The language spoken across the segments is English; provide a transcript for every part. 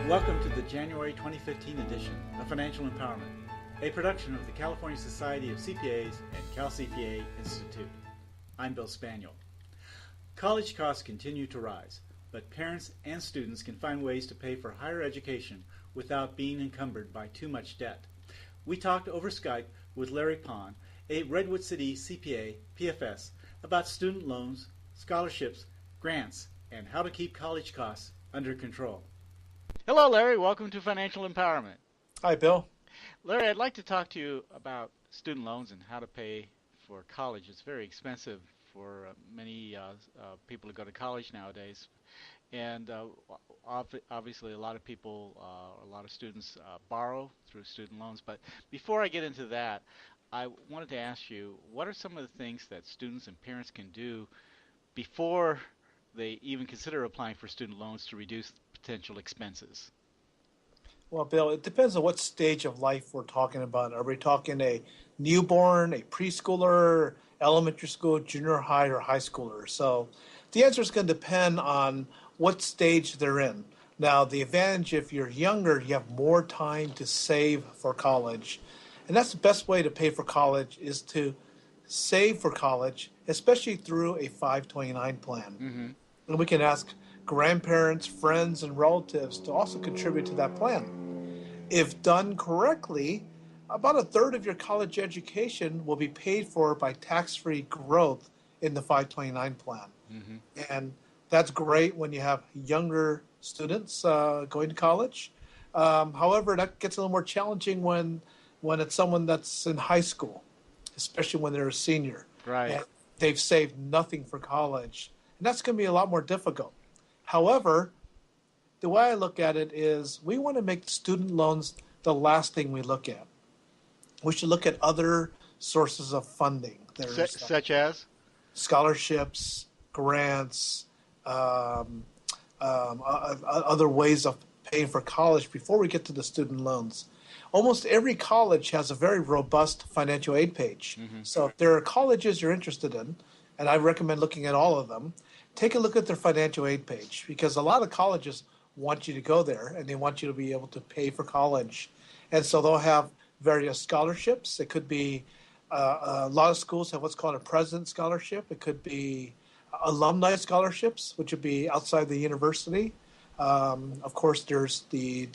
Welcome to the January 2015 edition of Financial Empowerment, a production of the California Society of CPAs and CalCPA Institute. I'm Bill Spaniel. College costs continue to rise, but parents and students can find ways to pay for higher education without being encumbered by too much debt. We talked over Skype with Larry Pond, a Redwood City CPA, PFS, about student loans, scholarships, grants, and how to keep college costs under control. Hello, Larry. Welcome to Financial Empowerment. Hi, Bill. Larry, I'd like to talk to you about student loans and how to pay for college. It's very expensive for many people to go to college nowadays. And obviously a lot of people, a lot of students borrow through student loans. But before I get into that, I wanted to ask you, what are some of the things that students and parents can do before they even consider applying for student loans to reduce potential expenses? Well, Bill, it depends on what stage of life we're talking about. Are we talking a newborn, a preschooler, elementary school, junior high, or high schooler? So the answer is going to depend on what stage they're in. Now, the advantage, if you're younger, you have more time to save for college. And that's the best way to pay for college, is to save for college, especially through a 529 plan. Mm-hmm. And we can ask grandparents, friends, and relatives to also contribute to that plan. If done correctly, about a third of your college education will be paid for by tax-free growth in the 529 plan. Mm-hmm. And that's great when you have younger students going to college. However, that gets a little more challenging when it's someone that's in high school, especially when they're a senior. Right. And they've saved nothing for college. And that's going to be a lot more difficult. However, the way I look at it is we want to make student loans the last thing we look at. We should look at other sources of funding. Such as? Scholarships, grants, other ways of paying for college before we get to the student loans. Almost every college has a very robust financial aid page. Mm-hmm. So if there are colleges you're interested in, and I recommend looking at all of them, take a look at their financial aid page, because a lot of colleges want you to go there and they want you to be able to pay for college. And so they'll have various scholarships. It could be a lot of schools have what's called a president scholarship. It could be alumni scholarships, which would be outside the university. Of course, there's the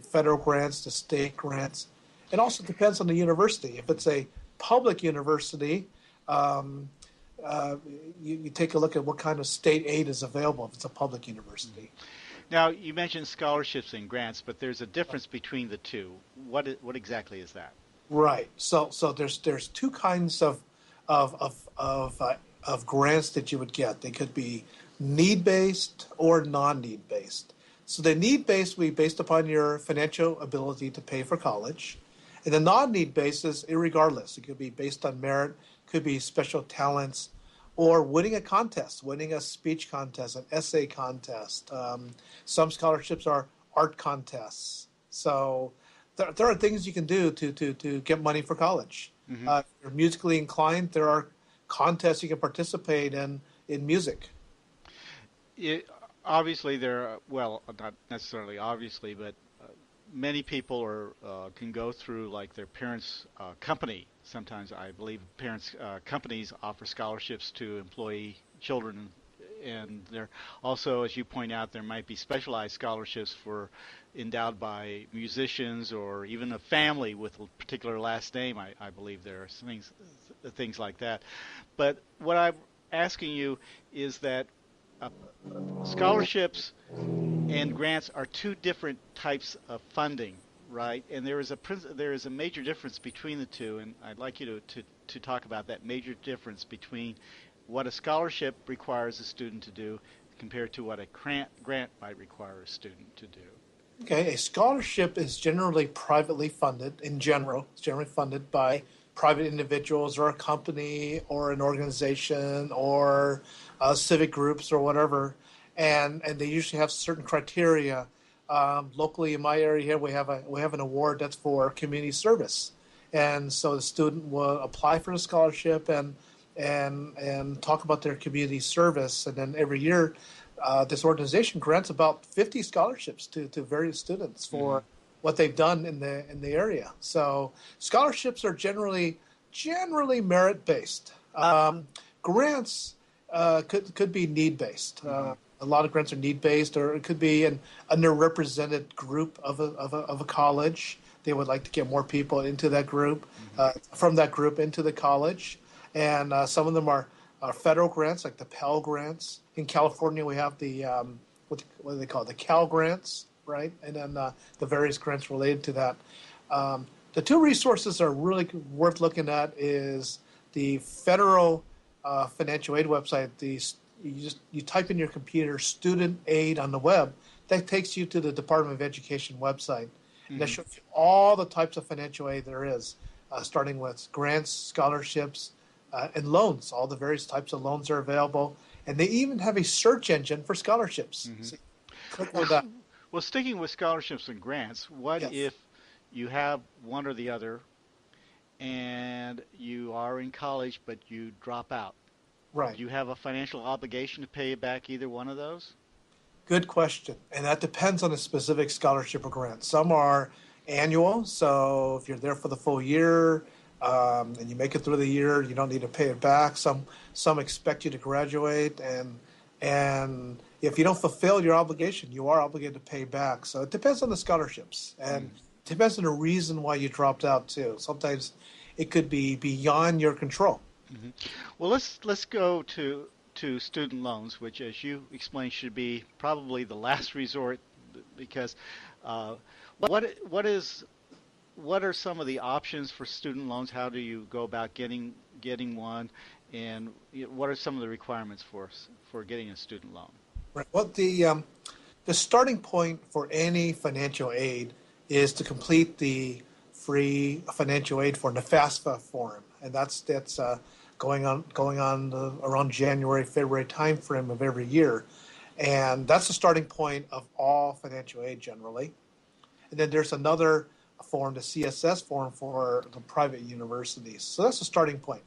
federal grants, the state grants. It also depends on the university. If it's a public university, you take a look at what kind of state aid is available if it's a public university. Now, you mentioned scholarships and grants, but there's a difference between the two. What exactly is that? Right. So there's two kinds of grants that you would get. They could be need-based or non-need-based. So the need-based will be based upon your financial ability to pay for college. And the non-need based is irregardless. It could be based on merit, could be special talents, or winning a contest, winning a speech contest, an essay contest. Some scholarships are art contests. So there are things you can do to get money for college. Mm-hmm. If you're musically inclined, there are contests you can participate in music. Obviously, well, not necessarily obviously, but many people can go through like their parents' company. Sometimes I believe parents' companies offer scholarships to employee children, and there also, as you point out, there might be specialized scholarships endowed by musicians or even a family with a particular last name. I believe there are things like that. But what I'm asking you is that scholarships and grants are two different types of funding, right? And there is a major difference between the two, and I'd like you to talk about that major difference between what a scholarship requires a student to do compared to what a grant might require a student to do. Okay, a scholarship is generally privately funded. In general, it's generally funded by private individuals or a company or an organization or civic groups or whatever, and they usually have certain criteria. Locally in my area here, we have an award that's for community service, and so the student will apply for the scholarship and talk about their community service, and then every year this organization grants about 50 scholarships to various students for what they've done in the area. So scholarships are generally merit based. Grants could be need based. A lot of grants are need based, or it could be an underrepresented group of a college. They would like to get more people into that group, from that group into the college, and some of them are federal grants, like the Pell grants. In California, we have the what do they call it? The Cal grants, right? And then the various grants related to that. The two resources that are really worth looking at is the federal financial aid website. You type in your computer student aid on the web. That takes you to the Department of Education website. And that shows you all the types of financial aid there is, starting with grants, scholarships, and loans. All the various types of loans are available. And they even have a search engine for scholarships. So click on that. Well, sticking with scholarships and grants, what if you have one or the other and you are in college but you drop out? Right. Do you have a financial obligation to pay back either one of those? Good question. And that depends on the specific scholarship or grant. Some are annual, so if you're there for the full year and you make it through the year, you don't need to pay it back. Some expect you to graduate, and if you don't fulfill your obligation, you are obligated to pay back. So it depends on the scholarships, and it depends on the reason why you dropped out too. Sometimes it could be beyond your control. Well, let's go to student loans, which, as you explained, should be probably the last resort, because what are some of the options for student loans? How do you go about getting one, and what are some of the requirements for getting a student loan? Right. Well, the starting point for any financial aid is to complete the free financial aid form, the FAFSA form, and that's going on around January, February timeframe of every year, and that's the starting point of all financial aid generally. And then there's another form, the CSS form for the private universities. So that's the starting point.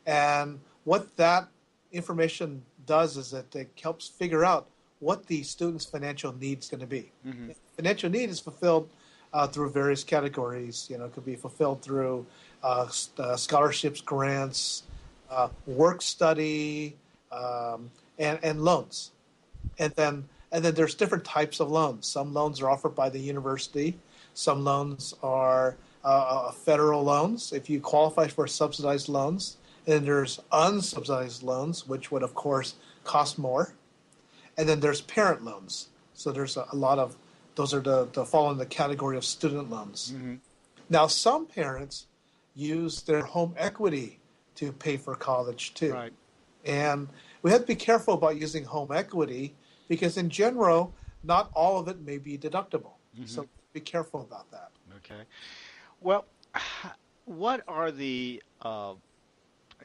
And what that information does is that it helps figure out what the student's financial need is going to be. Financial need is fulfilled through various categories. It could be fulfilled through scholarships, grants, work study, and loans. And then there's different types of loans. Some loans are offered by the university. Some loans are federal loans, if you qualify for subsidized loans. And there's unsubsidized loans, which would, of course, cost more. And then there's parent loans. So there's a lot of, those are the fall in the category of student loans. Now, some parents use their home equity to pay for college too. Right. And we have to be careful about using home equity because in general, not all of it may be deductible. So be careful about that. Okay. Well, what are the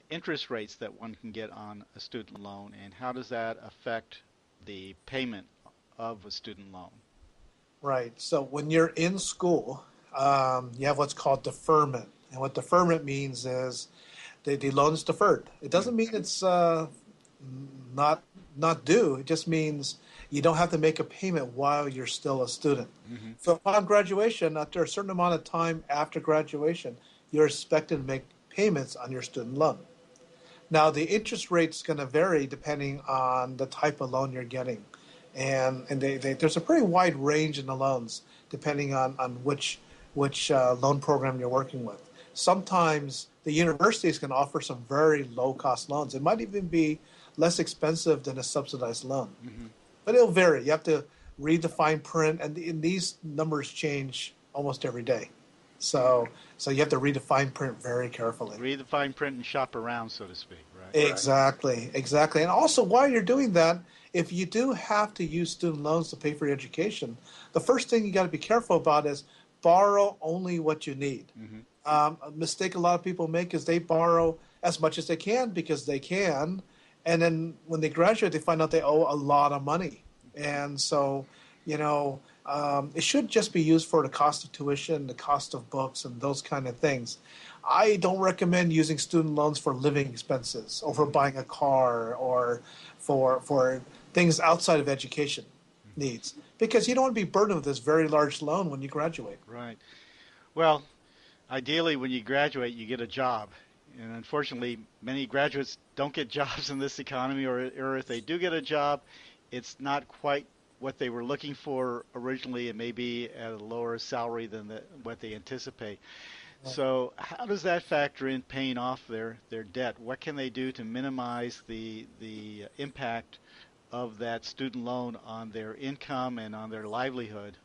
interest rates that one can get on a student loan, and how does that affect the payment of a student loan? Right. So when you're in school, you have what's called deferment. And what deferment means is the loan is deferred. It doesn't mean it's not due. It just means you don't have to make a payment while you're still a student. So upon graduation, after a certain amount of time after graduation, you're expected to make payments on your student loan. Now, the interest rate's going to vary depending on the type of loan you're getting. And there's a pretty wide range in the loans depending on which loan program you're working with. Sometimes the universities can offer some very low-cost loans. It might even be less expensive than a subsidized loan. But it'll vary. You have to read the fine print, and these numbers change almost every day. So you have to read the fine print very carefully. Read the fine print and shop around, so to speak, right? Exactly. And also, while you're doing that, if you do have to use student loans to pay for your education, the first thing you got to be careful about is borrow only what you need. A mistake a lot of people make is they borrow as much as they can because they can, and then when they graduate, they find out they owe a lot of money. And so, it should just be used for the cost of tuition, the cost of books, and those kind of things. I don't recommend using student loans for living expenses or for buying a car or for things outside of education needs, because you don't want to be burdened with this very large loan when you graduate. Right. Well, ideally, when you graduate, you get a job. And unfortunately, many graduates don't get jobs in this economy, or if they do get a job, it's not quite what they were looking for originally. It may be at a lower salary than what they anticipate. So how does that factor in paying off their debt? What can they do to minimize the impact of that student loan on their income and on their livelihood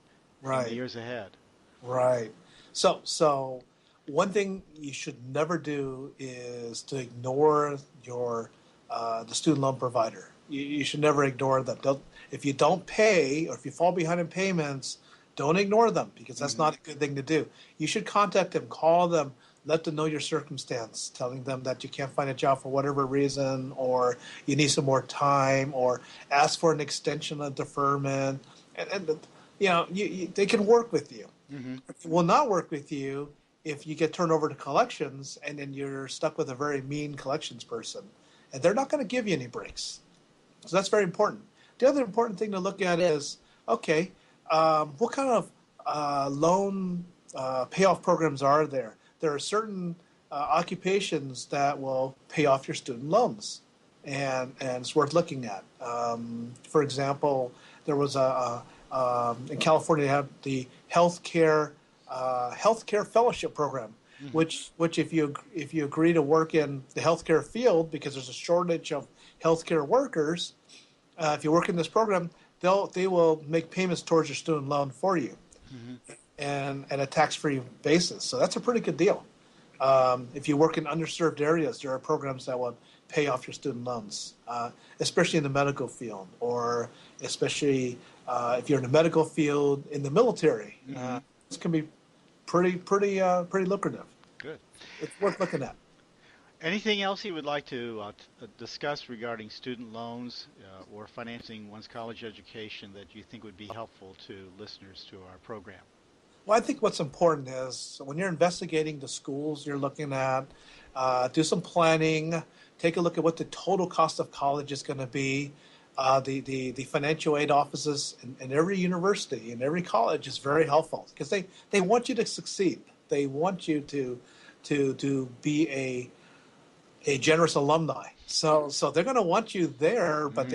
in the Right. years ahead? Right. So one thing you should never do is to ignore your the student loan provider. You should never ignore them. If you don't pay, or if you fall behind in payments, don't ignore them, because that's not a good thing to do. You should contact them, call them, let them know your circumstance, telling them that you can't find a job for whatever reason, or you need some more time, or ask for an extension of deferment, and they can work with you. Hmm. It will not work with you if you get turned over to collections and then you're stuck with a very mean collections person, and they're not going to give you any breaks. So that's very important. The other important thing to look at is, okay, what kind of loan payoff programs are there? There are certain occupations that will pay off your student loans, and it's worth looking at. For example, there was in California, they have the healthcare fellowship program, which if you agree to work in the healthcare field, because there's a shortage of healthcare workers, if you work in this program, they will make payments towards your student loan for you, and at a tax-free basis. So that's a pretty good deal. If you work in underserved areas, there are programs that will pay off your student loans, especially in the medical field, or especially if you're in the medical field in the military. This can be pretty lucrative. Good. It's worth looking at. Anything else you would like to discuss regarding student loans or financing one's college education that you think would be helpful to listeners to our program? Well, I think what's important is when you're investigating the schools you're looking at, do some planning, take a look at what the total cost of college is going to be. The financial aid offices in every university and every college is very helpful, because they want you to succeed. They want you to be a generous alumni. So they're going to want you there, but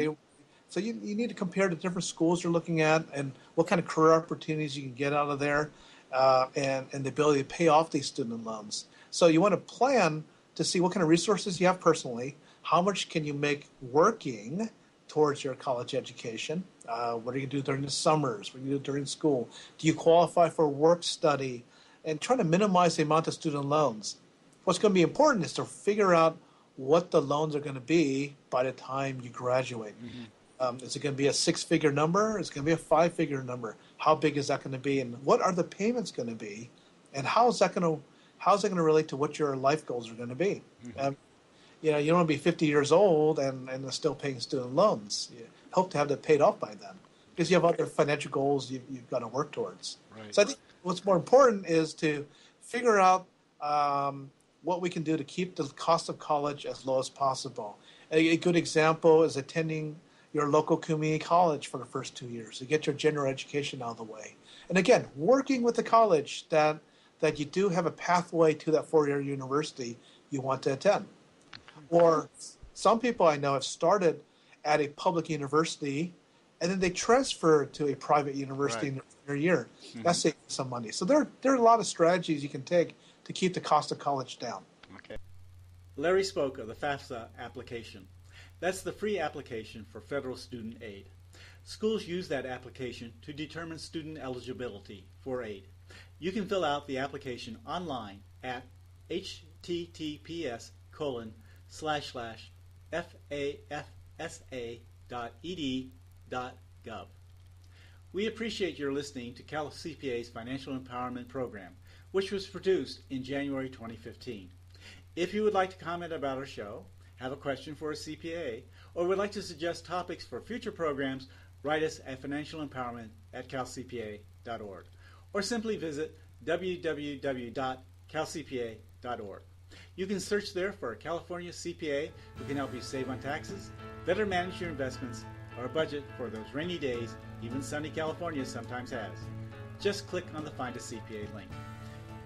so you need to compare the different schools you're looking at and what kind of career opportunities you can get out of there, and the ability to pay off these student loans. So you want to plan to see what kind of resources you have personally, how much can you make working towards your college education, what are you going to do during the summers, what are you going to do during school, do you qualify for work study, and try to minimize the amount of student loans. What's going to be important is to figure out what the loans are going to be by the time you graduate. Is it going to be a six-figure number? Is it going to be a five-figure number? How big is that going to be? And what are the payments going to be? And how is that going to relate to what your life goals are going to be? You don't want to be 50 years old and still paying student loans. You hope to have that paid off by then, because you have other financial goals you've got to work towards. Right. So I think what's more important is to figure out what we can do to keep the cost of college as low as possible. A good example is attending your local community college for the first 2 years to get your general education out of the way. And again, working with the college that you do have a pathway to that four-year university you want to attend. Or some people I know have started at a public university and then they transfer to a private university in their year. That's saving some money. So there are a lot of strategies you can take to keep the cost of college down. Okay. Larry spoke of the FAFSA application. That's the free application for federal student aid. Schools use that application to determine student eligibility for aid. You can fill out the application online at https://fafsa.ed.gov. We appreciate your listening to Cal CPA's Financial Empowerment Program, which was produced in January 2015. If you would like to comment about our show, have a question for a CPA, or would like to suggest topics for future programs, write us at financialempowerment@calcpa.org, or simply visit www.calcpa.org. You can search there for a California CPA who can help you save on taxes, better manage your investments, or a budget for those rainy days even sunny California sometimes has. Just click on the Find a CPA link.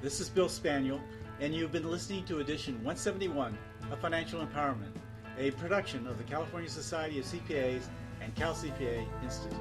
This is Bill Spaniel, and you've been listening to edition 171 of Financial Empowerment, a production of the California Society of CPAs and Cal CPA Institute.